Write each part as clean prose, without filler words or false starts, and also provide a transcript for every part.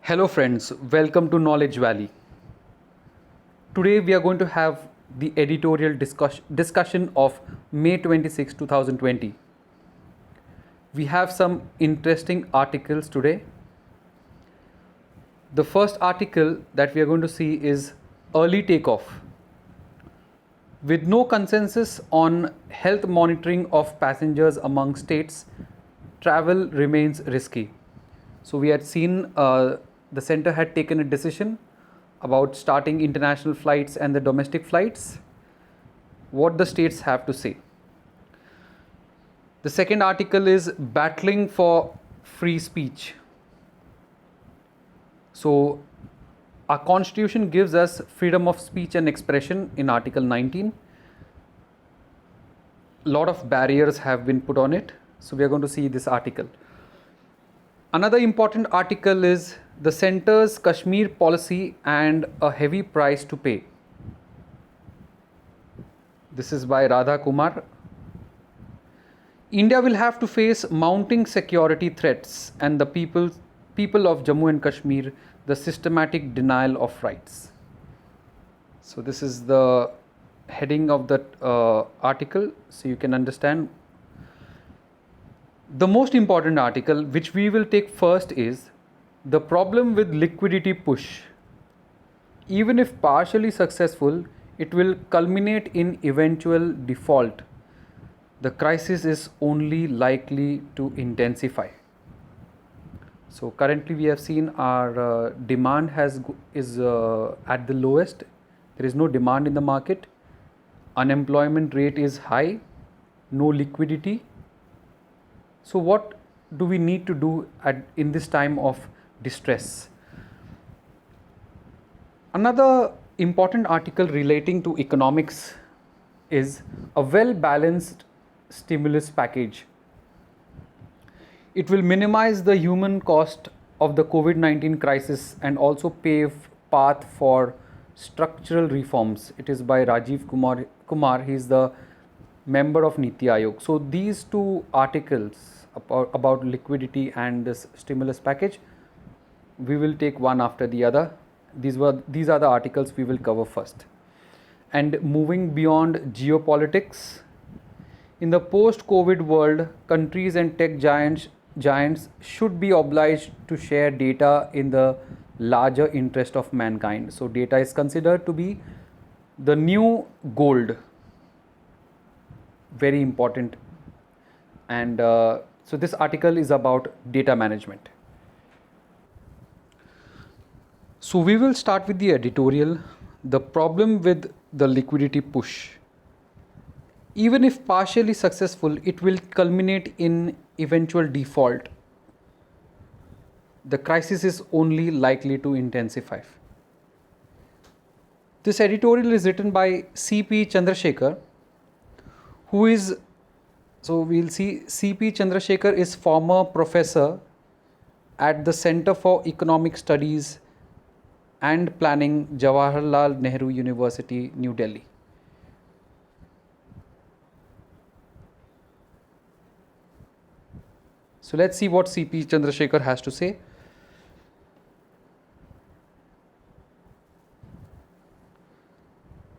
Hello friends, welcome to Knowledge Valley. Today we are going to have the editorial discussion of May 26, 2020. We have some interesting articles today. The first article that we are going to see is Early Takeoff. With no consensus on health monitoring of passengers among states, travel remains risky. So we had seen the center had taken a decision about starting international flights and the domestic flights. What the states have to say. The second article is battling for free speech. So our constitution gives us freedom of speech and expression in Article 19. A lot of barriers have been put on it. So we are going to see this article. Another important article is the centre's Kashmir policy and a heavy price to pay. This is by Radha Kumar. India will have to face mounting security threats and the people of Jammu and Kashmir, the systematic denial of rights. So this is the heading of the article, so you can understand. The most important article which we will take first is the problem with liquidity push. Even if partially successful, it will culminate in eventual default. The crisis is only likely to intensify. So currently we have seen our demand is at the lowest. There is no demand in the market. Unemployment rate is high. No liquidity. So what do we need to do in this time of distress? Another important article relating to economics is a well-balanced stimulus package. It will minimize the human cost of the COVID-19 crisis and also pave path for structural reforms. It is by Rajiv Kumar. He is the member of Niti Aayog. So these two articles about liquidity and this stimulus package, we will take one after the other. These are the articles we will cover first. And moving beyond geopolitics, in the post-COVID world, countries and tech giants should be obliged to share data in the larger interest of mankind. So data is considered to be the new gold. Very important. And so this article is about data management. So we will start with the editorial. The problem with the liquidity push. Even if partially successful, it will culminate in eventual default. The crisis is only likely to intensify. This editorial is written by C.P. Chandrashekar, who is, so we'll see, C.P. Chandrashekar is former professor at the Center for Economic Studies and Planning, Jawaharlal Nehru University, New Delhi. So let's see what C.P. Chandrashekar has to say.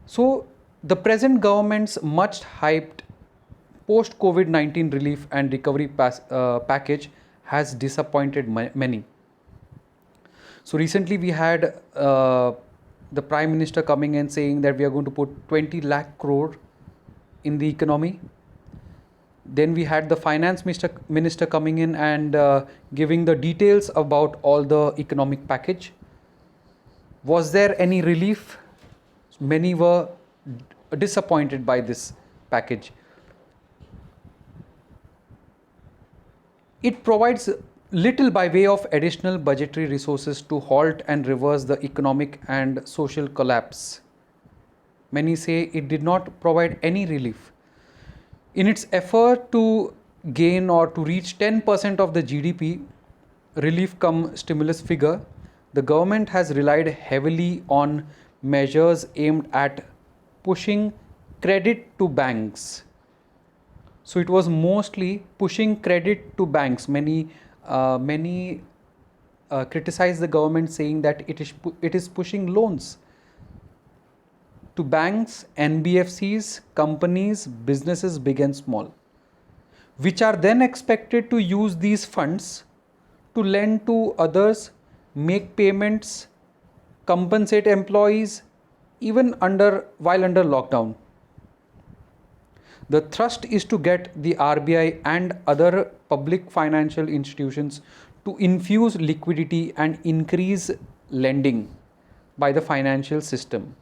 So the present government's much hyped post-COVID-19 relief and recovery package has disappointed many. So recently we had the Prime Minister coming and saying that we are going to put 20 lakh crore in the economy. Then we had the Finance Minister coming in and giving the details about all the economic package. Was there any relief? Many were disappointed by this package. It provides little by way of additional budgetary resources to halt and reverse the economic and social collapse. Many say it did not provide any relief. In its effort to gain or to reach 10% of the GDP, relief cum stimulus figure, the government has relied heavily on measures aimed at pushing credit to banks. So it was mostly pushing credit to banks. Many criticized the government, saying that it is pushing loans to banks, NBFCs, companies, businesses big and small, which are then expected to use these funds to lend to others, make payments, compensate employees, even while under lockdown. The thrust is to get the RBI and other public financial institutions to infuse liquidity and increase lending by the financial system.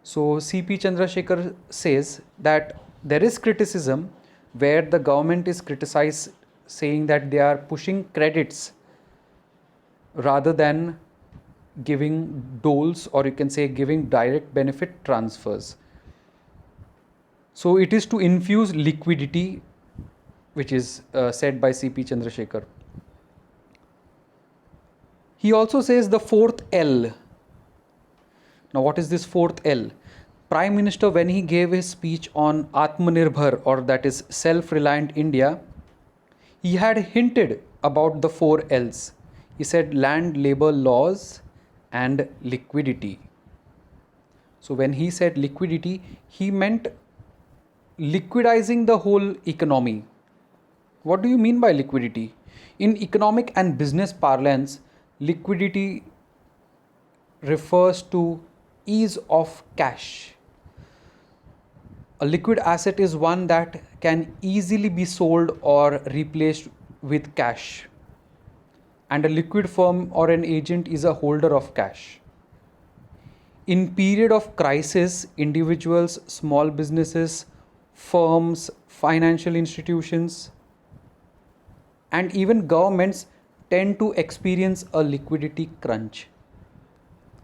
So CP Chandrashekar says that there is criticism where the government is criticized, saying that they are pushing credits rather than giving doles, or you can say giving direct benefit transfers. So it is to infuse liquidity, which is said by CP Chandrashekar. He also says the fourth L. Now, what is this fourth L? Prime Minister, when he gave his speech on Atmanirbhar, or that is self-reliant India, he had hinted about the four L's. He said land, labor, laws, and liquidity. So when he said liquidity, he meant liquidizing the whole economy. What do you mean by liquidity? In economic and business parlance, liquidity refers to ease of cash. A liquid asset is one that can easily be sold or replaced with cash. And a liquid firm or an agent is a holder of cash. In period of crisis, individuals, small businesses, firms, financial institutions, and even governments tend to experience a liquidity crunch.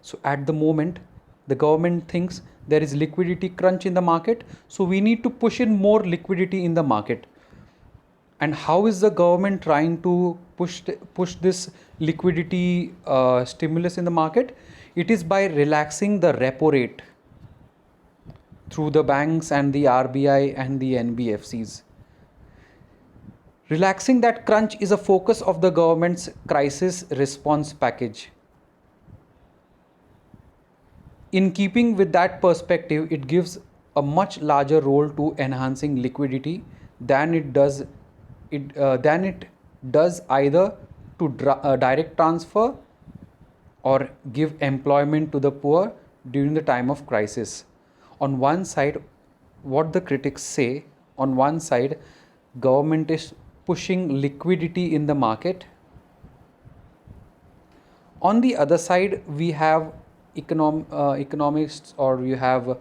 So at the moment, the government thinks there is liquidity crunch in the market, so we need to push in more liquidity in the market. And how is the government trying to push this liquidity stimulus in the market? It is by relaxing the repo rate through the banks and the RBI and the NBFCs. Relaxing that crunch is a focus of the government's crisis response package. In keeping with that perspective, it gives a much larger role to enhancing liquidity than it does either to direct transfer or give employment to the poor during the time of crisis. On one side, what the critics say, on one side, government is pushing liquidity in the market. On the other side, we have economists, or you have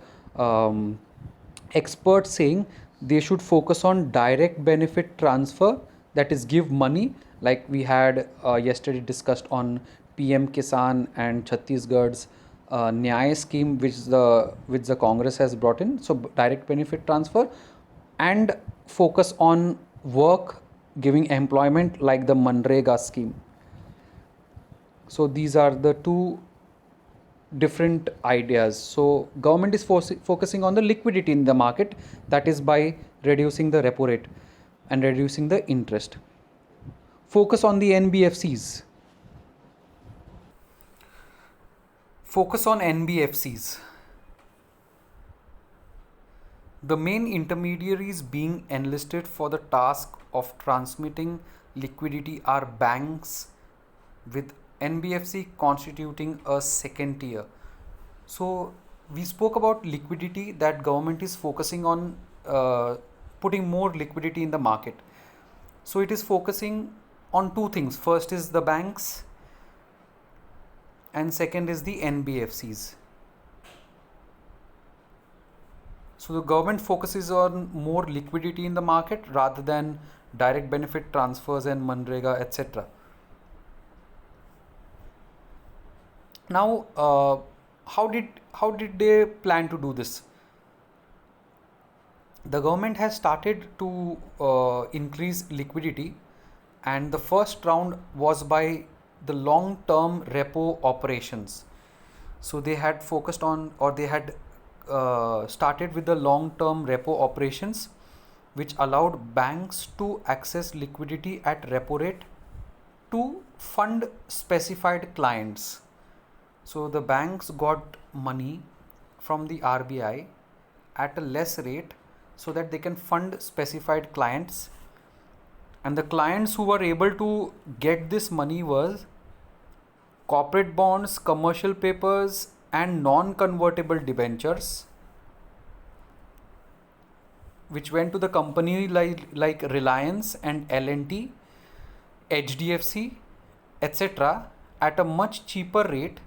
experts saying they should focus on direct benefit transfer, that is give money, like we had yesterday discussed on PM Kisan and Chhattisgarh's Nyay scheme, which the Congress has brought in. So direct benefit transfer, and focus on work, giving employment, like the Manrega scheme. So these are the two different ideas. So government is focusing on the liquidity in the market, that is by reducing the repo rate and reducing the interest. Focus on the NBFCs. Focus on NBFCs. The main intermediaries being enlisted for the task of transmitting liquidity are banks, with NBFC constituting a second tier. So we spoke about liquidity, that government is focusing on putting more liquidity in the market. So it is focusing on two things. First is the banks, and second is the NBFCs. So the government focuses on more liquidity in the market rather than direct benefit transfers and Manrega, etc. Now, how did they plan to do this? The government has started to increase liquidity, and the first round was by the long-term repo operations. So they had focused on, or they had started with the long-term repo operations, which allowed banks to access liquidity at repo rate to fund specified clients. So the banks got money from the RBI at a less rate so that they can fund specified clients, and the clients who were able to get this money was corporate bonds, commercial papers, and non-convertible debentures, which went to the company like Reliance and L&T, HDFC, etc. at a much cheaper rate,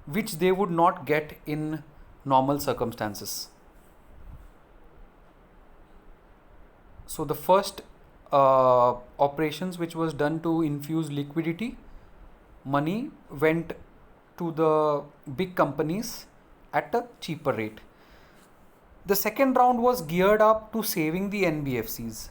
which they would not get in normal circumstances. So the first operations which was done to infuse liquidity, money went to the big companies at a cheaper rate. The second round was geared up to saving the NBFCs.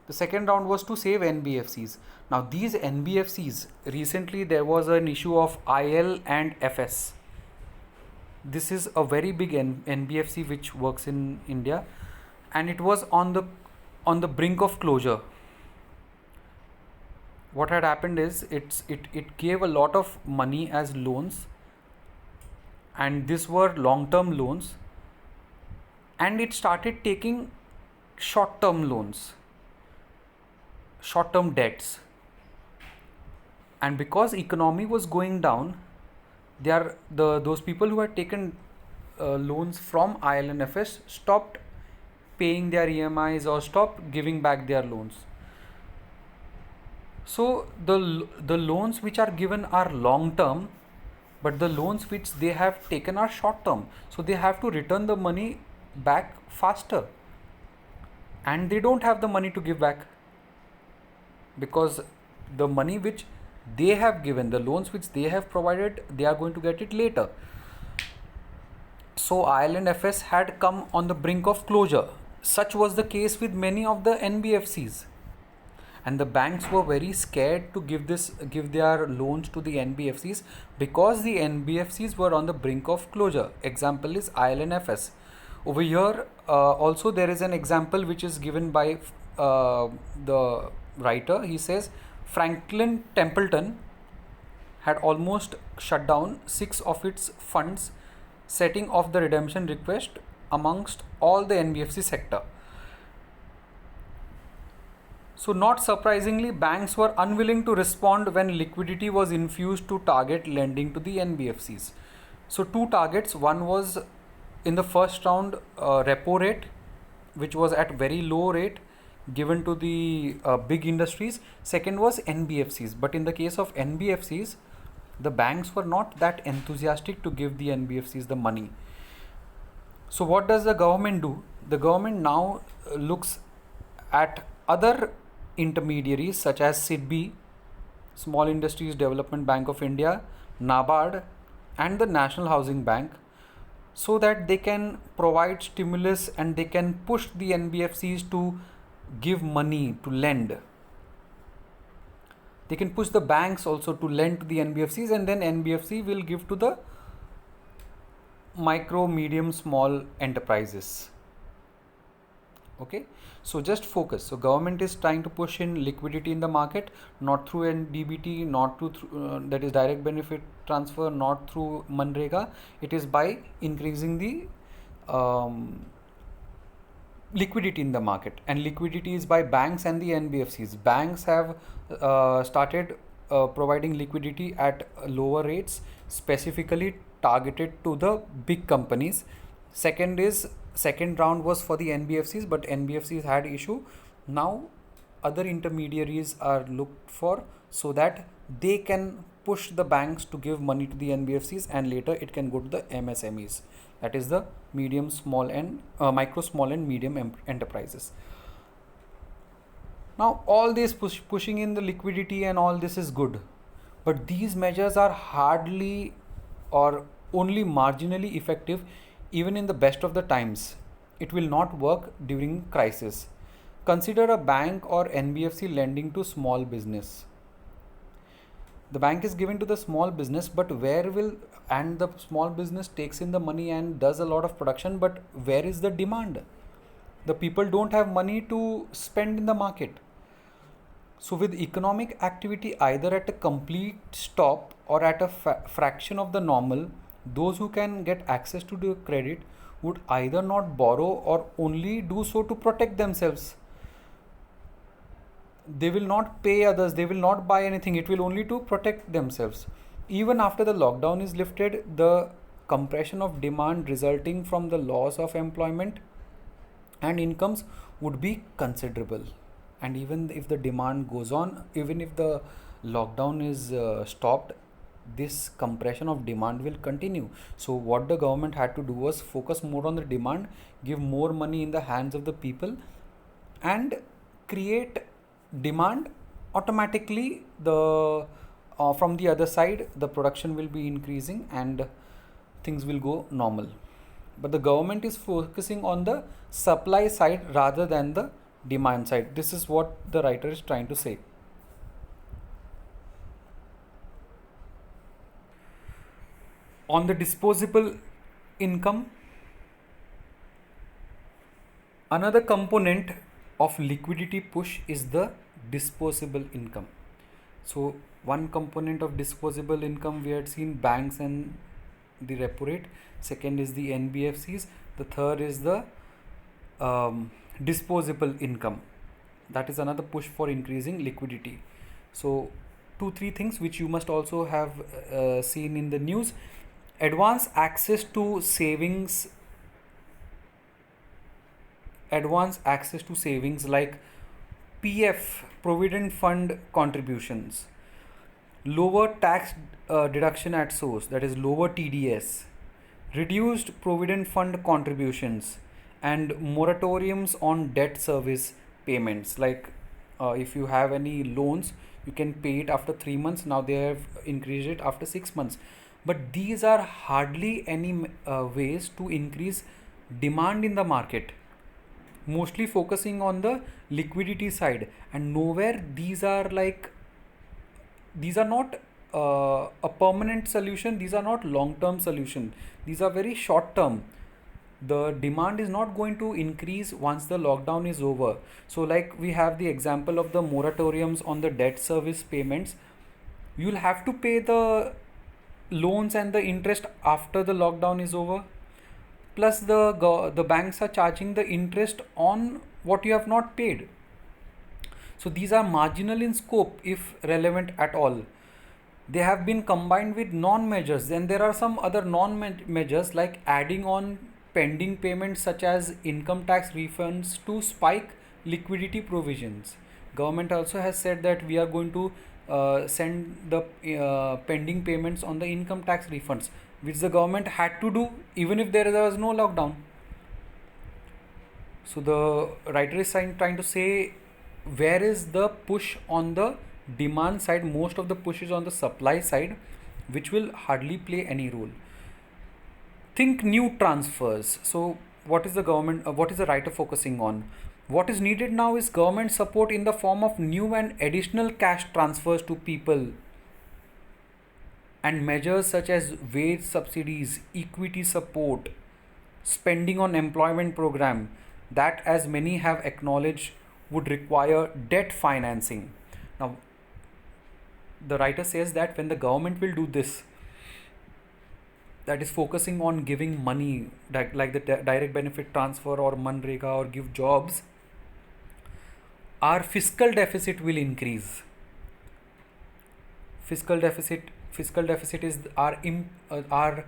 The second round was to save NBFCs. Now these NBFCs, recently there was an issue of IL and FS. This is a very big NBFC which works in India, and it was on the brink of closure. What had happened is it gave a lot of money as loans, and these were long-term loans, and it started taking short-term loans, short-term debts. And because economy was going down, those people who had taken loans from IL and FS stopped paying their EMIs or stopped giving back their loans. So the loans which are given are long term, but the loans which they have taken are short term. So they have to return the money back faster, and they don't have the money to give back, because the money which they have given, the loans which they have provided, they are going to get it later. So IL and FS had come on the brink of closure. Such was the case with many of the NBFCs, and the banks were very scared to give their loans to the NBFCs, because the NBFCs were on the brink of closure. Example is IL and FS. Over here also there is an example which is given by the writer. He says Franklin Templeton had almost shut down 6 of its funds, setting off the redemption request amongst all the NBFC sector. So not surprisingly, banks were unwilling to respond when liquidity was infused to target lending to the NBFCs. So two targets: one was in the first round repo rate, which was at very low rate given to the big industries. Second was NBFCs, but in the case of NBFCs, the banks were not that enthusiastic to give the NBFCs the money. So what does the government do? The government now looks at other intermediaries such as SIDBI, Small Industries Development Bank of India, NABARD, and the National Housing Bank, so that they can provide stimulus and they can push the NBFCs to give money, to lend. They can push the banks also to lend to the NBFCs, and then NBFC will give to the micro, medium, small enterprises. Okay, so just focus. So government is trying to push in liquidity in the market, not through DBT, not through that is direct benefit transfer, not through Manrega. It is by increasing the liquidity in the market, and liquidity is by banks and the NBFCs. Banks have started providing liquidity at lower rates, specifically targeted to the big companies. Second round was for the NBFCs, but NBFCs had issue. Now other intermediaries are looked for, so that they can push the banks to give money to the NBFCs, and later it can go to the MSMEs, that is the medium, small and micro, small and medium enterprises. Now all this pushing in the liquidity and all this is good, but these measures are hardly or only marginally effective even in the best of the times. It will not work during crisis. Consider a bank or NBFC lending to small business. The bank is giving to the small business, but and the small business takes in the money and does a lot of production, but where is the demand? The people don't have money to spend in the market. So with economic activity either at a complete stop or at a fraction of the normal, those who can get access to the credit would either not borrow or only do so to protect themselves. They will not pay others, they will not buy anything, it will only to protect themselves. Even after the lockdown is lifted, the compression of demand resulting from the loss of employment and incomes would be considerable. And even if the demand goes on, even if the lockdown is stopped, this compression of demand will continue. So what the government had to do was focus more on the demand, give more money in the hands of the people, and create demand. Automatically the from the other side the production will be increasing and things will go normal. But the government is focusing on the supply side rather than the demand side. This is what the writer is trying to say. On the disposable income, another component of liquidity push is the disposable income. So one component of disposable income we had seen banks and the repo rate. Second is the NBFCs. The third is the disposable income. That is another push for increasing liquidity. So 2-3 things which you must also have seen in the news. Advanced access to savings like PF, Provident Fund contributions, lower tax deduction at source, that is lower TDS, reduced Provident Fund contributions, and moratoriums on debt service payments. Like if you have any loans, you can pay it after 3 months. Now they have increased it after 6 months. But these are hardly any ways to increase demand in the market, mostly focusing on the liquidity side, and nowhere these are not a permanent solution, these are not long-term solution, these are very short-term. The demand is not going to increase once the lockdown is over. So like we have the example of the moratoriums on the debt service payments. You'll have to pay the loans and the interest after the lockdown is over, plus the banks are charging the interest on what you have not paid. So these are marginal in scope if relevant at all. They have been combined with non-measures. Then there are some other non-measures like adding on pending payments such as income tax refunds to spike liquidity provisions. Government also has said that we are going to send the pending payments on the income tax refunds, which the government had to do even if there was no lockdown. So the writer is trying to say, where is the push on the demand side? Most of the push is on the supply side, which will hardly play any role. Think new transfers. So what is the government, what is the writer focusing on? What is needed now is government support in the form of new and additional cash transfers to people, and measures such as wage subsidies, equity support, spending on employment program, that as many have acknowledged would require debt financing. Now the writer says that when the government will do this, that is focusing on giving money like the direct benefit transfer or Manrega or give jobs, our fiscal deficit will increase. Fiscal deficit is our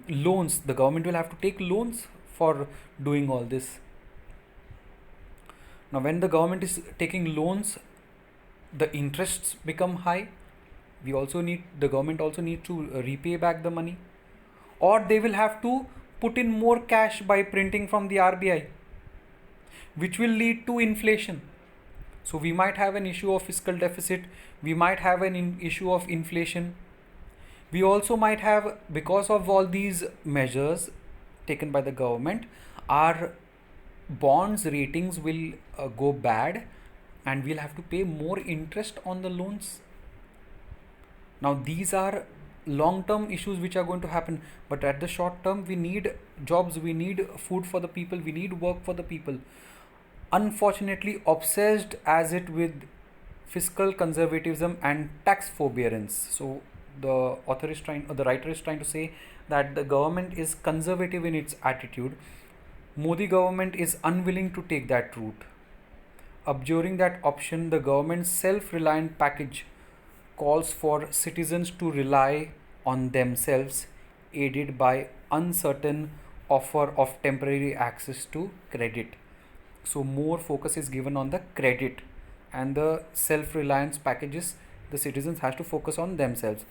loans. The government will have to take loans for doing all this. Now when the government is taking loans, the interests become high. The government also needs to repay back the money, or they will have to put in more cash by printing from the RBI, which will lead to inflation. So we might have an issue of fiscal deficit, we might have an issue of inflation. We also might have, because of all these measures taken by the government, our bonds ratings will go bad, and we'll have to pay more interest on the loans. Now these are long-term issues which are going to happen, but at the short term we need jobs, we need food for the people, we need work for the people. Unfortunately, obsessed as it with fiscal conservatism and tax forbearance. So the author is trying, or the writer is trying to say that the government is conservative in its attitude. Modi government is unwilling to take that route. Abjuring that option, the government's self-reliant package calls for citizens to rely on themselves, aided by uncertain offer of temporary access to credit. So more focus is given on the credit, and the self-reliance packages, the citizens has to focus on themselves.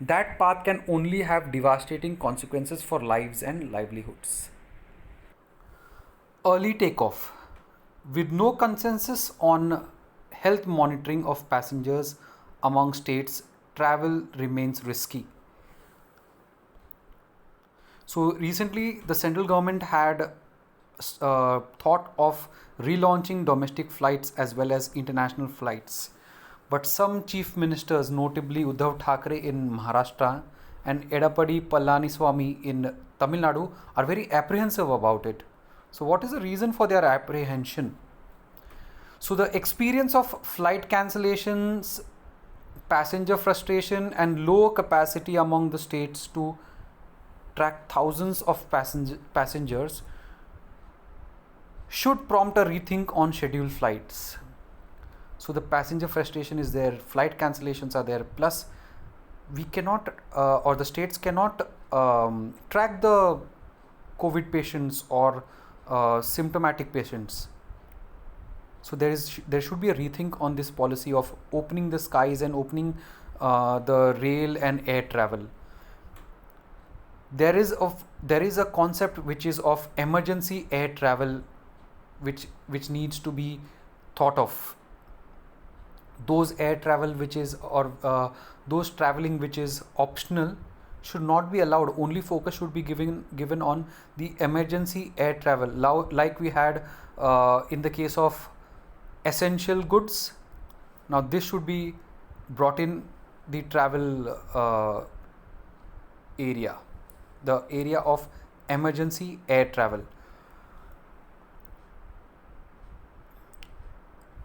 That path can only have devastating consequences for lives and livelihoods. Early takeoff. With no consensus on health monitoring of passengers among states, travel remains risky. So recently, the central government had thought of relaunching domestic flights as well as international flights. But some chief ministers, notably Uddhav Thackeray in Maharashtra and Edapadi Palaniswamy in Tamil Nadu, are very apprehensive about it. So what is the reason for their apprehension? So the experience of flight cancellations, passenger frustration and low capacity among the states to track thousands of passengers should prompt a rethink on scheduled flights. So the passenger frustration is there, flight cancellations are there, plus we cannot or the states cannot track the COVID patients or symptomatic patients. So there should be a rethink on this policy of opening the skies and opening the rail and air travel. There is a concept which is of emergency air travel, which needs to be thought of. Those air travel which is those traveling which is optional should not be allowed. Only focus should be given on the emergency air travel, like we had in the case of essential goods. Now this should be brought in the travel area, the area of emergency air travel.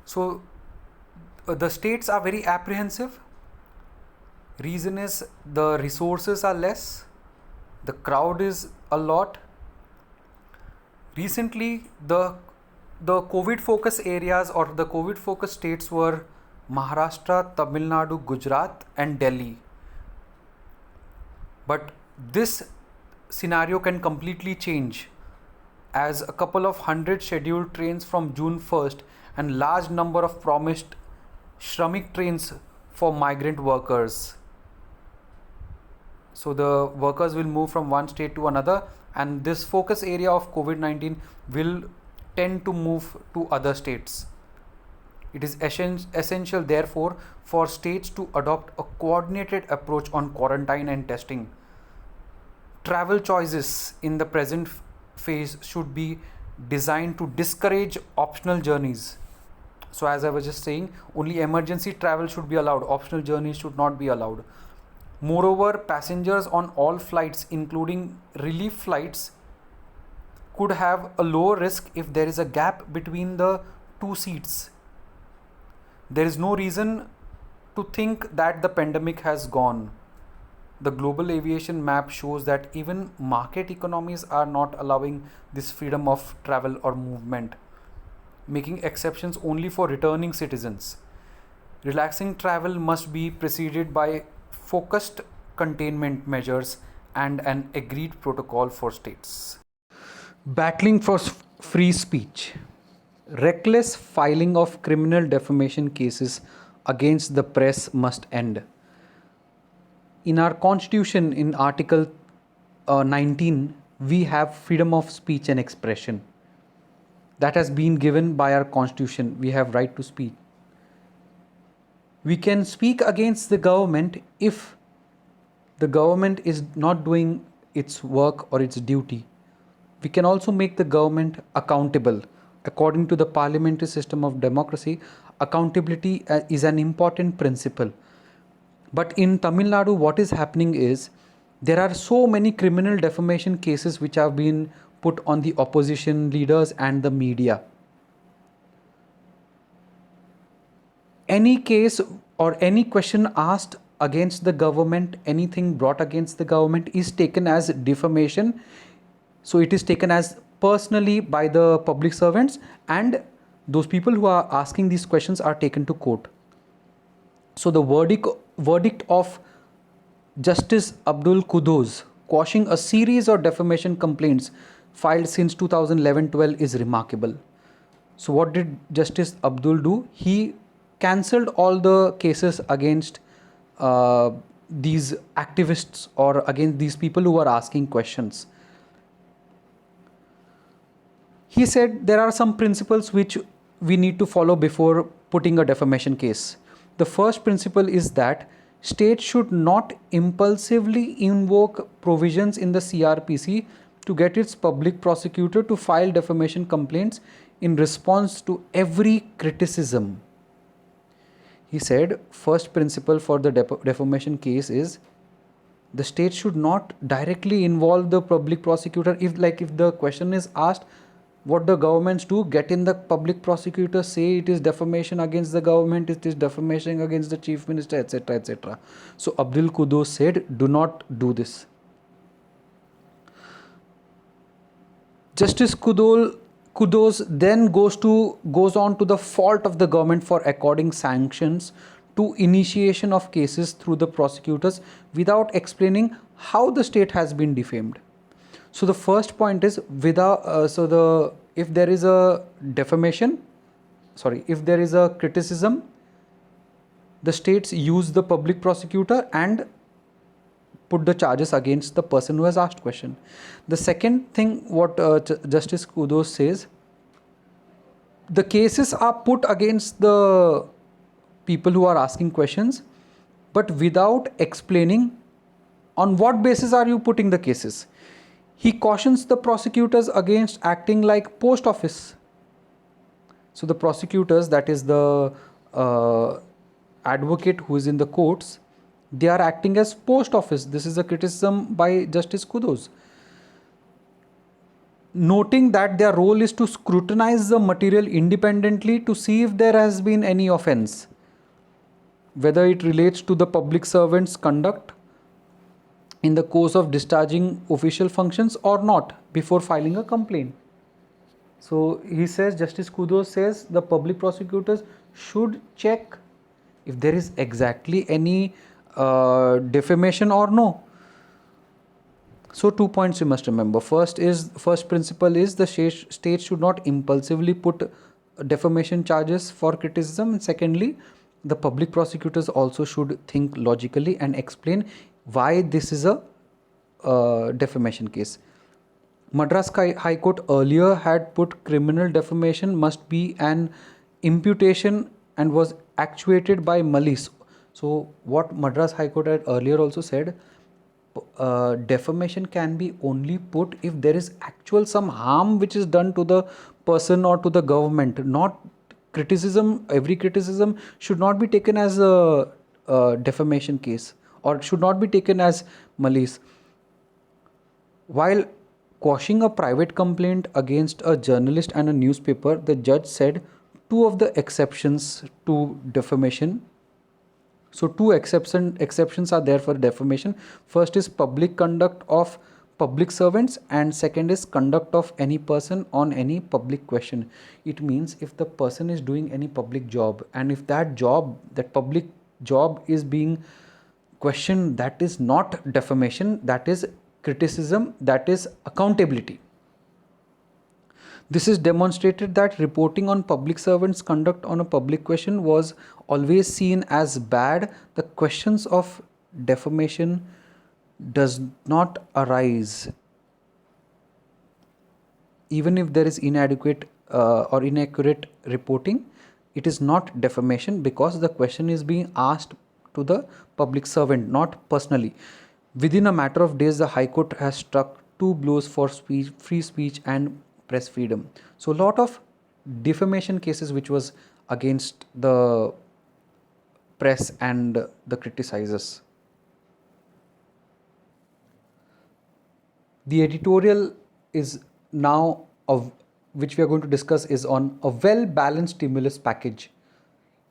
So the states are very apprehensive. Reason is the resources are less, the crowd is a lot. Recently, the COVID focus areas or the COVID focus states were Maharashtra, Tamil Nadu, Gujarat and Delhi. But this scenario can completely change, as a couple of hundred scheduled trains from June 1st and large number of promised Shramik trains for migrant workers. So the workers will move from one state to another, and this focus area of COVID-19 will tend to move to other states. It is essential, therefore, for states to adopt a coordinated approach on quarantine and testing. Travel choices in the present phase should be designed to discourage optional journeys. So as I was just saying, only emergency travel should be allowed, optional journeys should not be allowed. Moreover, passengers on all flights, including relief flights, could have a lower risk if there is a gap between the two seats. There is no reason to think that the pandemic has gone. The global aviation map shows that even market economies are not allowing this freedom of travel or movement, making exceptions only for returning citizens. Relaxing travel must be preceded by focused containment measures and an agreed protocol for states. Battling for free speech. Reckless filing of criminal defamation cases against the press must end. In our constitution, in Article 19, we have freedom of speech and expression. That has been given by our constitution. We have right to speak. We can speak against the government if the government is not doing its work or its duty. We can also make the government accountable. According to the parliamentary system of democracy, accountability is an important principle. But in Tamil Nadu, what is happening is there are so many criminal defamation cases which have been put on the opposition leaders and the media. any case or any question asked against the government, anything brought against the government is taken as defamation. So it is taken as personally by the public servants, and those people who are asking these questions are taken to court. So the verdict of Justice Abdul Quddus quashing a series of defamation complaints filed since 2011-12 is remarkable. So what did Justice Abdul do? He cancelled all the cases against these activists or against these people who are asking questions. He said there are some principles which we need to follow before putting a defamation case. The first principle is that state should not impulsively invoke provisions in the CRPC to get its public prosecutor to file defamation complaints in response to every criticism. He said first principle for the defamation case is the state should not directly involve the public prosecutor. If the question is asked, what the governments do, get in the public prosecutor, say it is defamation against the government, it is defamation against the chief minister, etc., etc. So Abdul Quddus said, do not do this. Justice Quddus then goes on to the fault of the government for according sanctions to initiation of cases through the prosecutors without explaining how the state has been defamed. So the first point is if there is a if there is a criticism, the states use the public prosecutor and put the charges against the person who has asked question. The second thing what Justice Quddus says, the cases are put against the people who are asking questions, but without explaining on what basis are you putting the cases. He cautions the prosecutors against acting like post office. So the prosecutors, that is the advocate who is in the courts, they are acting as post office. This is a criticism by Justice Quddus, noting that their role is to scrutinize the material independently to see if there has been any offence, whether it relates to the public servant's conduct in the course of discharging official functions or not, before filing a complaint. So he says, Justice Quddus says, the public prosecutors should check if there is exactly any defamation or no. So 2 points you must remember. First principle is the state should not impulsively put defamation charges for criticism. And secondly, the public prosecutors also should think logically and explain why this is a defamation case. Madras High Court earlier had put criminal defamation must be an imputation and was actuated by malice. So what Madras High Court had earlier also said, defamation can be only put if there is actual some harm which is done to the person or to the government, not criticism. Every criticism should not be taken as a defamation case or should not be taken as malice. While quashing a private complaint against a journalist and a newspaper, the judge said two of the exceptions to defamation. So two exceptions are there for defamation. First is public conduct of public servants, and second is conduct of any person on any public question. It means if the person is doing any public job and if that public job is being questioned, that is not defamation, that is criticism, that is accountability. This is demonstrated that reporting on public servants' conduct on a public question was always seen as bad. The questions of defamation does not arise even if there is inadequate or inaccurate reporting. It is not defamation because the question is being asked to the public servant, not personally. Within a matter of days, the High Court has struck two blows for free speech and press freedom. So a lot of defamation cases which was against the press and the criticizers. The editorial is now which we are going to discuss is on a well-balanced stimulus package.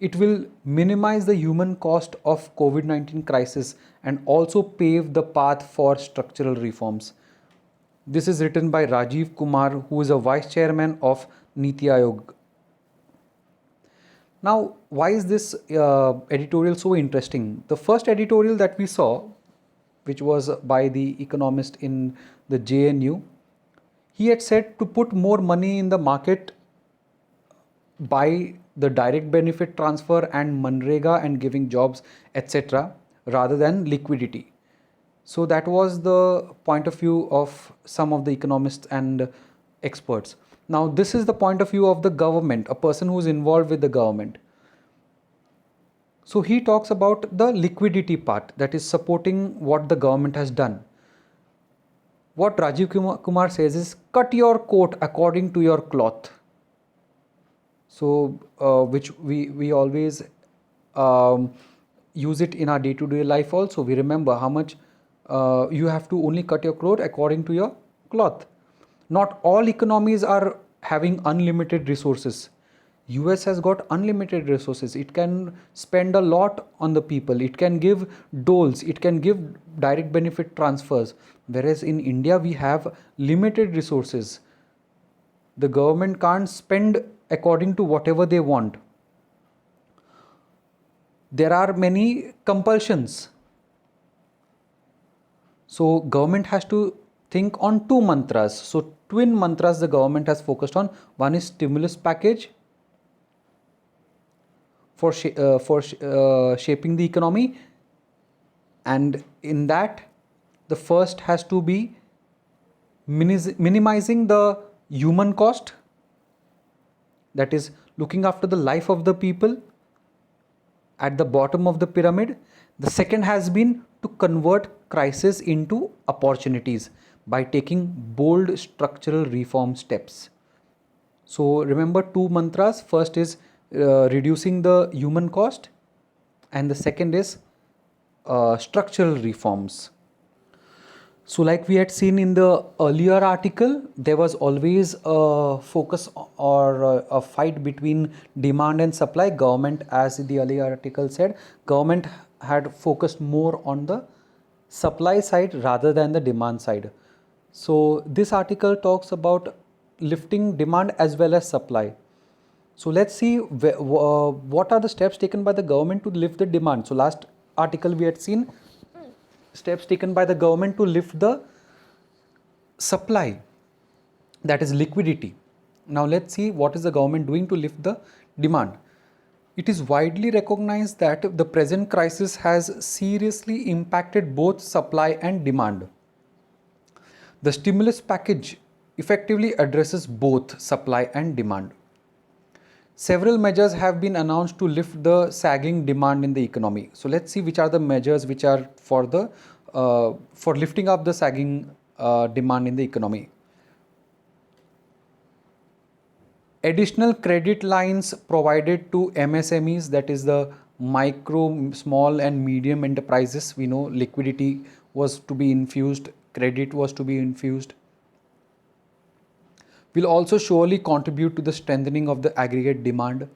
It will minimize the human cost of COVID-19 crisis and also pave the path for structural reforms. This is written by Rajiv Kumar, who is a vice chairman of Niti Aayog. Now, why is this editorial so interesting? The first editorial that we saw, which was by the economist in the JNU, he had said to put more money in the market by the direct benefit transfer and Manrega and giving jobs, etc., rather than liquidity. So that was the point of view of some of the economists and experts. Now, this is the point of view of the government, a person who is involved with the government. So he talks about the liquidity part, that is supporting what the government has done. What Rajiv Kumar says is, cut your coat according to your cloth. So, which we always use it in our day-to-day life also. We remember how much you have to only cut your coat according to your cloth. Not all economies are having unlimited resources. US has got unlimited resources. It can spend a lot on the people. It can give doles. It can give direct benefit transfers. Whereas in India, we have limited resources. The government can't spend according to whatever they want. There are many compulsions. So government has to think on two mantras. So twin mantras the government has focused on. One is stimulus package for shaping the economy, and in that the first has to be minimizing the human cost, that is looking after the life of the people at the bottom of the pyramid. The second has been to convert crisis into opportunities by taking bold structural reform steps. So remember two mantras. First is reducing the human cost, and the second is structural reforms. So like we had seen in the earlier article, there was always a focus or a fight between demand and supply. Government, as the earlier article said, government had focused more on the supply side rather than the demand side. So this article talks about lifting demand as well as supply. So let's see what are the steps taken by the government to lift the demand. So last article we had seen steps taken by the government to lift the supply, that is liquidity. Now let's see what is the government doing to lift the demand. It is widely recognized that the present crisis has seriously impacted both supply and demand. The stimulus package effectively addresses both supply and demand. Several measures have been announced to lift the sagging demand in the economy. So let's see which are the measures which are for lifting up the sagging demand in the economy. Additional credit lines provided to MSMEs, that is the micro, small and medium enterprises. We know liquidity was to be infused, credit was to be infused, will also surely contribute to the strengthening of the aggregate demand.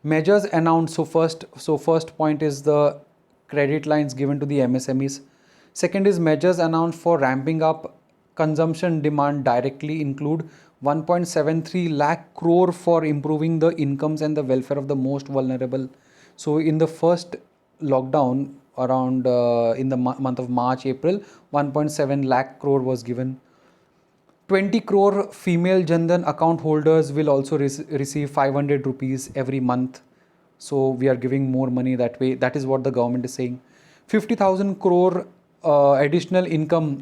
Measures announced. So first point is the credit lines given to the MSMEs. Second is measures announced for ramping up consumption demand directly include 1.73 lakh crore for improving the incomes and the welfare of the most vulnerable. So in the first lockdown around in the month of March, April, 1.7 lakh crore was given. 20 crore female Jandan account holders will also receive 500 rupees every month. So we are giving more money that way. That is what the government is saying. 50,000 crore additional income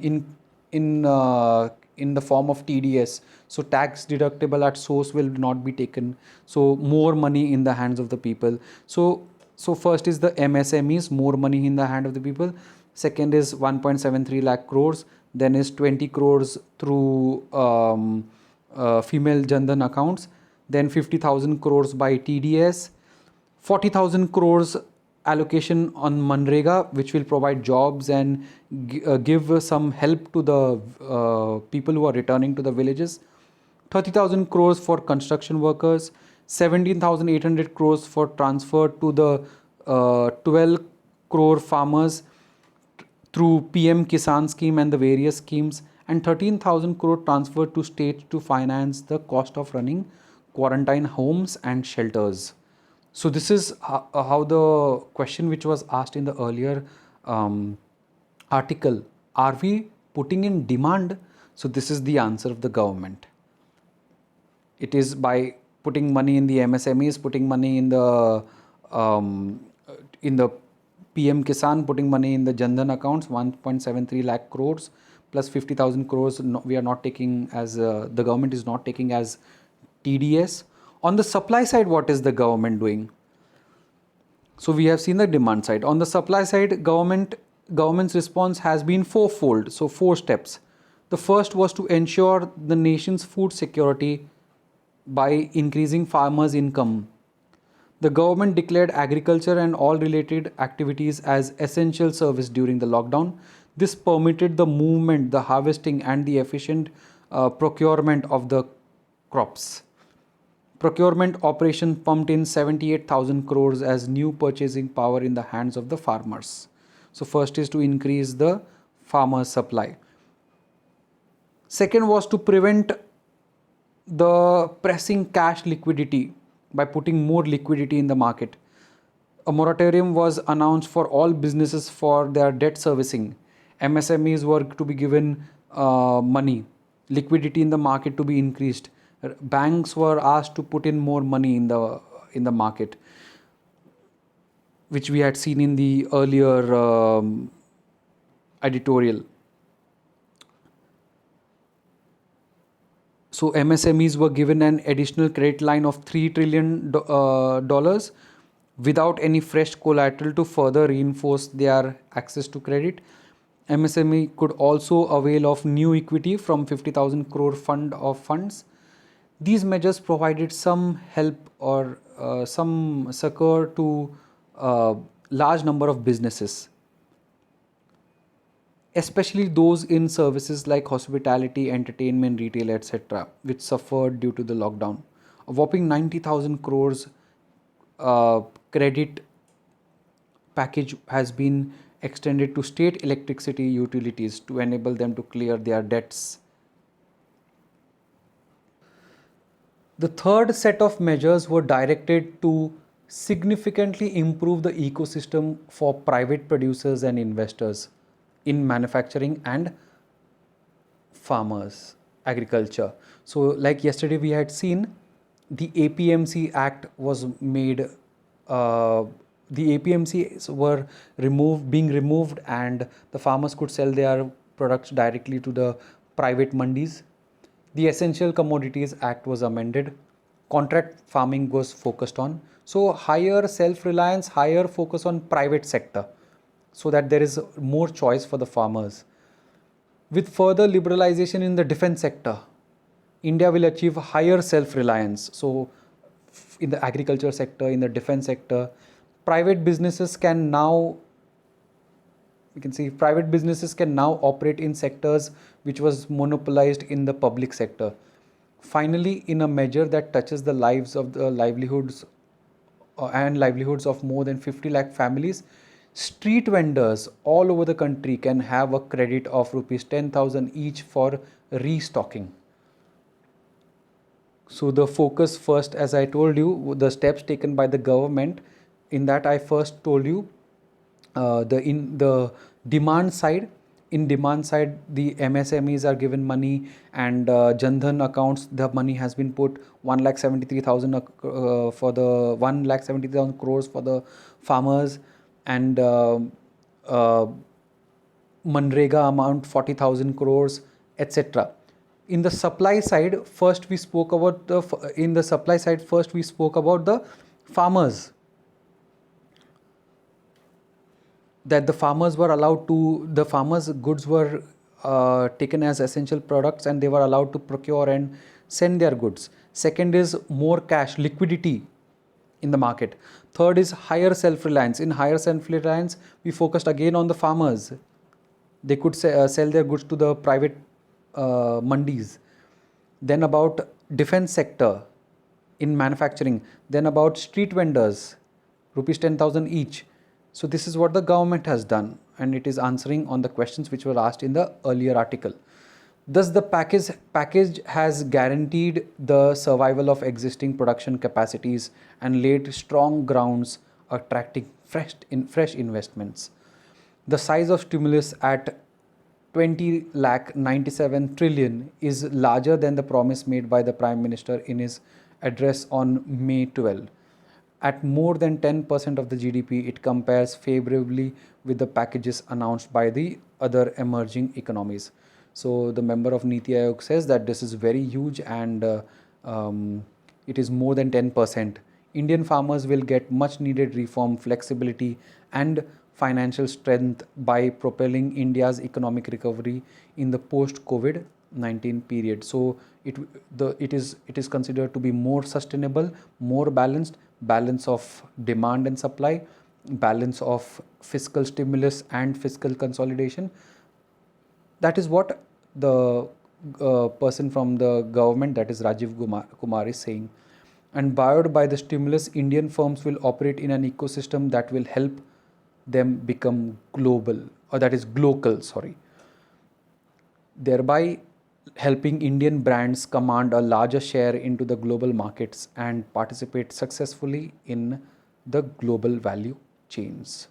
in the form of TDS. So tax deductible at source will not be taken. So more money in the hands of the people. So first is the MSMEs, more money in the hand of the people. Second is 1.73 lakh crores. Then is 20 crores through female Jandan accounts. Then 50,000 crores by TDS. 40,000 crores allocation on Manrega, which will provide jobs and give some help to the people who are returning to the villages. 30,000 crores for construction workers. 17,800 crores for transfer to the 12 crore farmers through PM Kisan scheme and the various schemes, and 13,000 crore transferred to states to finance the cost of running quarantine homes and shelters. So this is how the question which was asked in the earlier article, are we putting in demand? So this is the answer of the government. It is by putting money in the MSMEs, putting money in the PM Kisan, putting money in the Jan Dhan accounts, 1.73 lakh crores plus 50,000 crores. No, we are not taking as the government is not taking as TDS. On the supply side, what is the government doing? So we have seen the demand side. On the supply side, government's response has been fourfold. So 4 steps. The first was to ensure the nation's food security by increasing farmers' income. The government declared agriculture and all related activities as essential service during the lockdown. This permitted the movement, the harvesting, and the efficient procurement of the crops. Procurement operation pumped in 78,000 crores as new purchasing power in the hands of the farmers. So first is to increase the farmers' supply. Second was to prevent the pressing cash liquidity by putting more liquidity in the market. A moratorium was announced for all businesses for their debt servicing. MSMEs were to be given money, liquidity in the market to be increased. Banks were asked to put in more money in the market, which we had seen in the earlier editorial. So MSMEs were given an additional credit line of $3 trillion without any fresh collateral to further reinforce their access to credit. MSME could also avail of new equity from 50,000 crore fund of funds. These measures provided some help or some succor to large number of businesses, especially those in services like hospitality, entertainment, retail, etc., which suffered due to the lockdown. A whopping 90,000 crores credit package has been extended to state electricity utilities to enable them to clear their debts. The third set of measures were directed to significantly improve the ecosystem for private producers and investors in manufacturing and farmers, agriculture. So like yesterday we had seen, the APMC Act was made, the APMCs were being removed, and the farmers could sell their products directly to the private mandis. The Essential Commodities Act was amended. Contract farming was focused on. So higher self-reliance, higher focus on private sector, so that there is more choice for the farmers. With further liberalization in the defense sector, India will achieve higher self-reliance. So in the agriculture sector, in the defense sector, private businesses can now operate in sectors which was monopolized in the public sector. Finally, in a measure that touches the lives of the livelihoods of more than 50 lakh families, street vendors all over the country can have a credit of rupees 10,000 each for restocking. So the focus first, as I told you, the steps taken by the government, in that I first told you in the demand side. In demand side, the MSMEs are given money, and Jan Dhan accounts, the money has been put 1,73,000 for the 1,73,000 crores for the farmers, and Manrega amount 40,000 crores, etc. In the supply side, first we spoke about the farmers. That the farmers goods were taken as essential products, and they were allowed to procure and send their goods. Second is more cash, liquidity in the market. Third is higher self-reliance. In higher self-reliance, we focused again on the farmers. They could sell their goods to the private mandis. Then about defense sector. in manufacturing. Then about street vendors, rupees 10,000 each. So this is what the government has done, and it is answering on the questions which were asked in the earlier article. Thus, the package has guaranteed the survival of existing production capacities and laid strong grounds attracting fresh investments. The size of stimulus at 20 lakh 97 trillion is larger than the promise made by the Prime Minister in his address on May 12. At more than 10% of the GDP, it compares favorably with the packages announced by the other emerging economies. So the member of Niti Aayog says that this is very huge, and it is more than 10%. Indian farmers will get much needed reform, flexibility, and financial strength by propelling India's economic recovery in the post-COVID-19 period. So it is considered to be more sustainable, more balanced, balance of demand and supply, balance of fiscal stimulus and fiscal consolidation. That is what the person from the government, that is Rajiv Kumar, is saying. And buoyed by the stimulus, Indian firms will operate in an ecosystem that will help them become global, or that is glocal, sorry, thereby helping Indian brands command a larger share into the global markets and participate successfully in the global value chains.